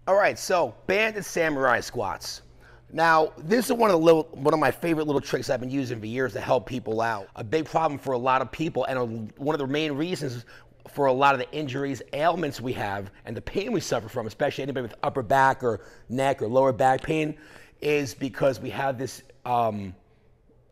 All right, so banded samurai squats. Now, this is one of my favorite little tricks I've been using for years to help people out. A big problem for a lot of people, and one of the main reasons for a lot of the injuries, ailments we have, and the pain we suffer from, especially anybody with upper back or neck or lower back pain, is because we have this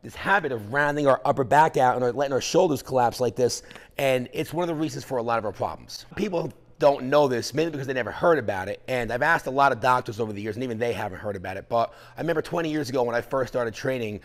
this habit of rounding our upper back out and letting our shoulders collapse like this, and it's one of the reasons for a lot of our problems. People don't know this, mainly because they never heard about it, and I've asked a lot of doctors over the years, and even they haven't heard about it. But I remember 20 years ago when I first started training,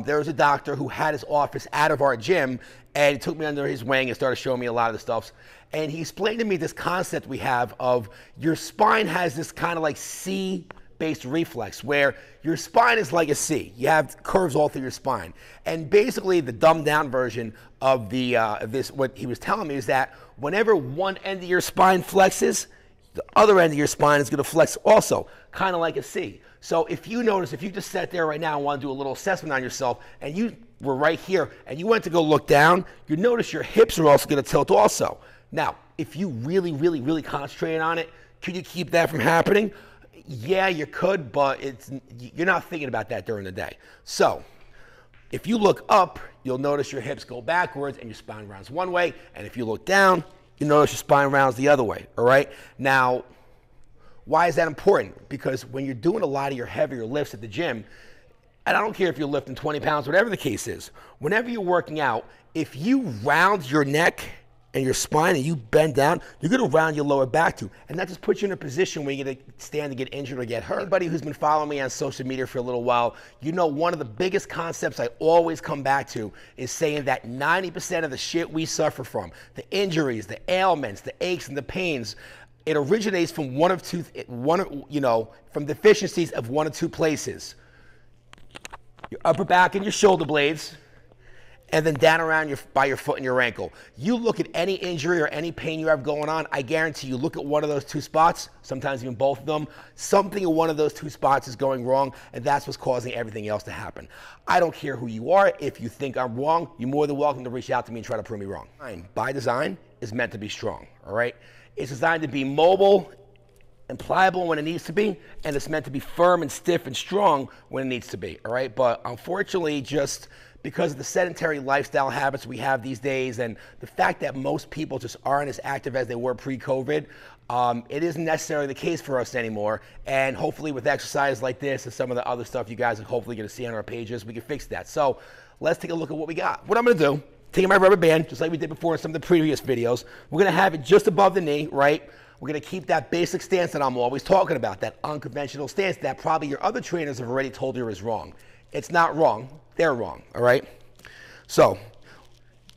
there was a doctor who had his office out of our gym, and he took me under his wing and started showing me a lot of the stuff. And he explained to me this concept we have of your spine has this kind of like C-based reflex, where your spine is like a C. You have curves all through your spine. And basically the dumbed down version of what he was telling me is that whenever one end of your spine flexes, the other end of your spine is going to flex also, kind of like a C. So if you notice, if you just sat there right now and want to do a little assessment on yourself, and you were right here, and you went to go look down, you notice your hips are also going to tilt also. Now, if you really, really, really concentrate on it, could you keep that from happening? Yeah, you could, but you're not thinking about that during the day. So if you look up, you'll notice your hips go backwards and your spine rounds one way. And if you look down, you notice your spine rounds the other way, all right? Now, why is that important? Because when you're doing a lot of your heavier lifts at the gym, and I don't care if you're lifting 20 pounds, whatever the case is, whenever you're working out, if you round your neck and your spine and you bend down, you're going to round your lower back too. And that just puts you in a position where you're going to stand to get injured or get hurt. Anybody who's been following me on social media for a little while, you know one of the biggest concepts I always come back to is saying that 90% of the shit we suffer from, the injuries, the ailments, the aches and the pains, it originates from from deficiencies of one of two places. Your upper back and your shoulder blades, and then down around by your foot and your ankle. You look at any injury or any pain you have going on, I guarantee you look at one of those two spots, sometimes even both of them, something in one of those two spots is going wrong, and that's what's causing everything else to happen. I don't care who you are. If you think I'm wrong, you're more than welcome to reach out to me and try to prove me wrong. By design is meant to be strong, all right? It's designed to be mobile and pliable when it needs to be, and it's meant to be firm and stiff and strong when it needs to be, all right? But unfortunately, just because of the sedentary lifestyle habits we have these days and the fact that most people just aren't as active as they were pre-COVID, it isn't necessarily the case for us anymore. And hopefully with exercise like this and some of the other stuff you guys are hopefully going to see on our pages, we can fix that. So let's take a look at what we got. What I'm going to do, taking my rubber band, just like we did before in some of the previous videos, we're going to have it just above the knee, right? We're going to keep that basic stance that I'm always talking about, that unconventional stance that probably your other trainers have already told you is wrong. It's not wrong. They're wrong, all right? So,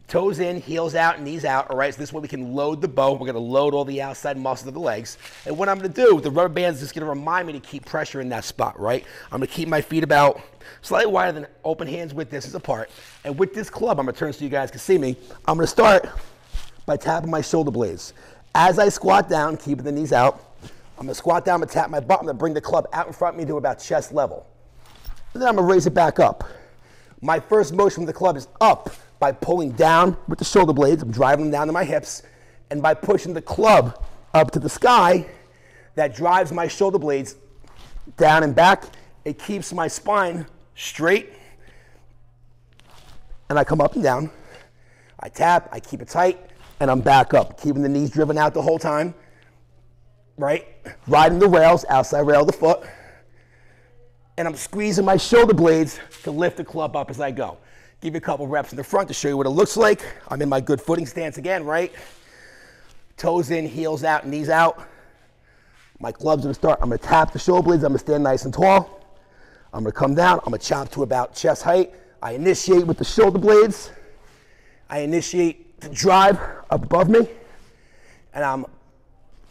toes in, heels out, knees out, all right? So this way we can load the bow. We're going to load all the outside muscles of the legs. And what I'm going to do, the rubber band is just going to remind me to keep pressure in that spot, right? I'm going to keep my feet about slightly wider than open hands width distance apart. And with this club, I'm going to turn so you guys can see me. I'm going to start by tapping my shoulder blades. As I squat down, keeping the knees out, I'm going to squat down, I'm going to tap my butt, I'm going to bring the club out in front of me to about chest level. And then I'm going to raise it back up. My first motion from the club is up by pulling down with the shoulder blades. I'm driving them down to my hips. And by pushing the club up to the sky, that drives my shoulder blades down and back. It keeps my spine straight. And I come up and down. I tap, I keep it tight, and I'm back up, keeping the knees driven out the whole time. Right? Riding the rails, outside rail of the foot. And I'm squeezing my shoulder blades to lift the club up as I go. Give you a couple reps in the front to show you what it looks like. I'm in my good footing stance again, right? Toes in, heels out, knees out. My club's gonna start. I'm gonna tap the shoulder blades. I'm gonna stand nice and tall. I'm gonna come down. I'm gonna chop to about chest height. I initiate with the shoulder blades. I initiate to drive up above me. And I'm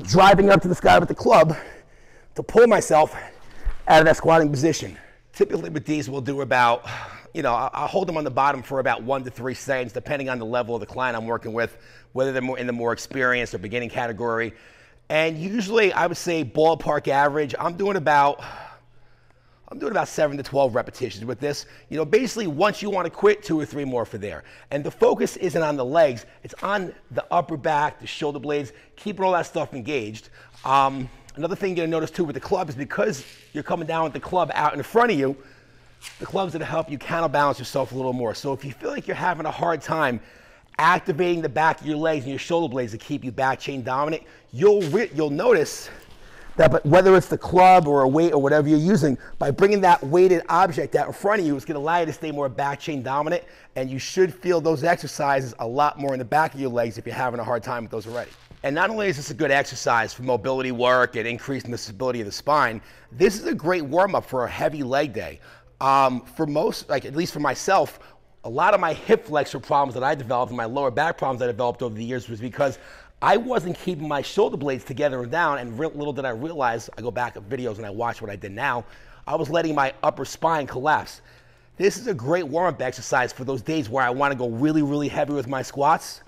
driving up to the sky with the club to pull myself out of that squatting position. Typically with these, we'll do about, I'll hold them on the bottom for about 1 to 3 seconds, depending on the level of the client I'm working with, whether they're more in the more experienced or beginning category. And usually, I would say ballpark average, I'm doing about 7 to 12 repetitions with this. Basically, once you want to quit, 2 or 3 more for there. And the focus isn't on the legs, it's on the upper back, the shoulder blades, keeping all that stuff engaged. Another thing you're gonna notice too with the club is because you're coming down with the club out in front of you, the club's gonna help you counterbalance yourself a little more. So if you feel like you're having a hard time activating the back of your legs and your shoulder blades to keep you back chain dominant, you'll notice that, but whether it's the club or a weight or whatever you're using, by bringing that weighted object out in front of you, it's going to allow you to stay more back chain dominant, and you should feel those exercises a lot more in the back of your legs if you're having a hard time with those already. And not only is this a good exercise for mobility work and increasing the stability of the spine, this is a great warm-up for a heavy leg day. For most, like at least for myself, a lot of my hip flexor problems that I developed and my lower back problems I developed over the years was because I wasn't keeping my shoulder blades together and down, and little did I realize, I go back at videos and I watch what I did now, I was letting my upper spine collapse. This is a great warm-up exercise for those days where I want to go really, really heavy with my squats.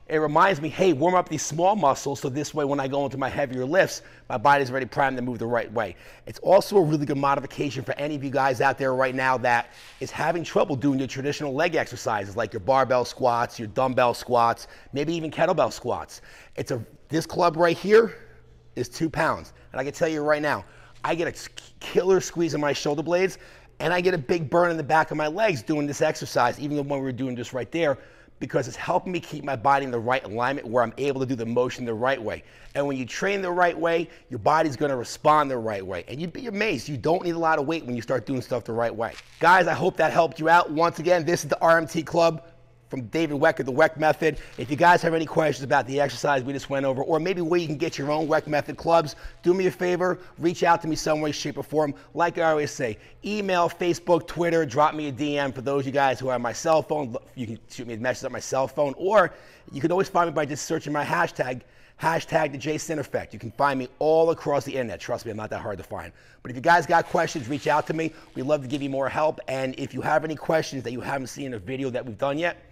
It reminds me, hey, warm up these small muscles so this way when I go into my heavier lifts, my body's already primed to move the right way. It's also a really good modification for any of you guys out there right now that is having trouble doing your traditional leg exercises like your barbell squats, your dumbbell squats, maybe even kettlebell squats. This club right here is 2 pounds. And I can tell you right now, I get a killer squeeze in my shoulder blades and I get a big burn in the back of my legs doing this exercise, even the one we were doing just right there, because it's helping me keep my body in the right alignment where I'm able to do the motion the right way. And when you train the right way, your body's gonna respond the right way. And you'd be amazed, you don't need a lot of weight when you start doing stuff the right way. Guys, I hope that helped you out. Once again, this is the RMT Club from David Weck of the Weck Method. If you guys have any questions about the exercise we just went over, or maybe where you can get your own Weck Method clubs, do me a favor, reach out to me some way, shape, or form. Like I always say, email, Facebook, Twitter, drop me a DM. For those of you guys who have my cell phone, you can shoot me a message on my cell phone, or you can always find me by just searching my hashtag the Jason Effect. You can find me all across the internet. Trust me, I'm not that hard to find. But if you guys got questions, reach out to me. We'd love to give you more help. And if you have any questions that you haven't seen in a video that we've done yet,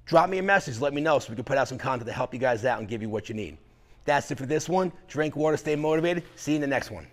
drop me a message, let me know so we can put out some content to help you guys out and give you what you need. That's it for this one. Drink water, stay motivated. See you in the next one.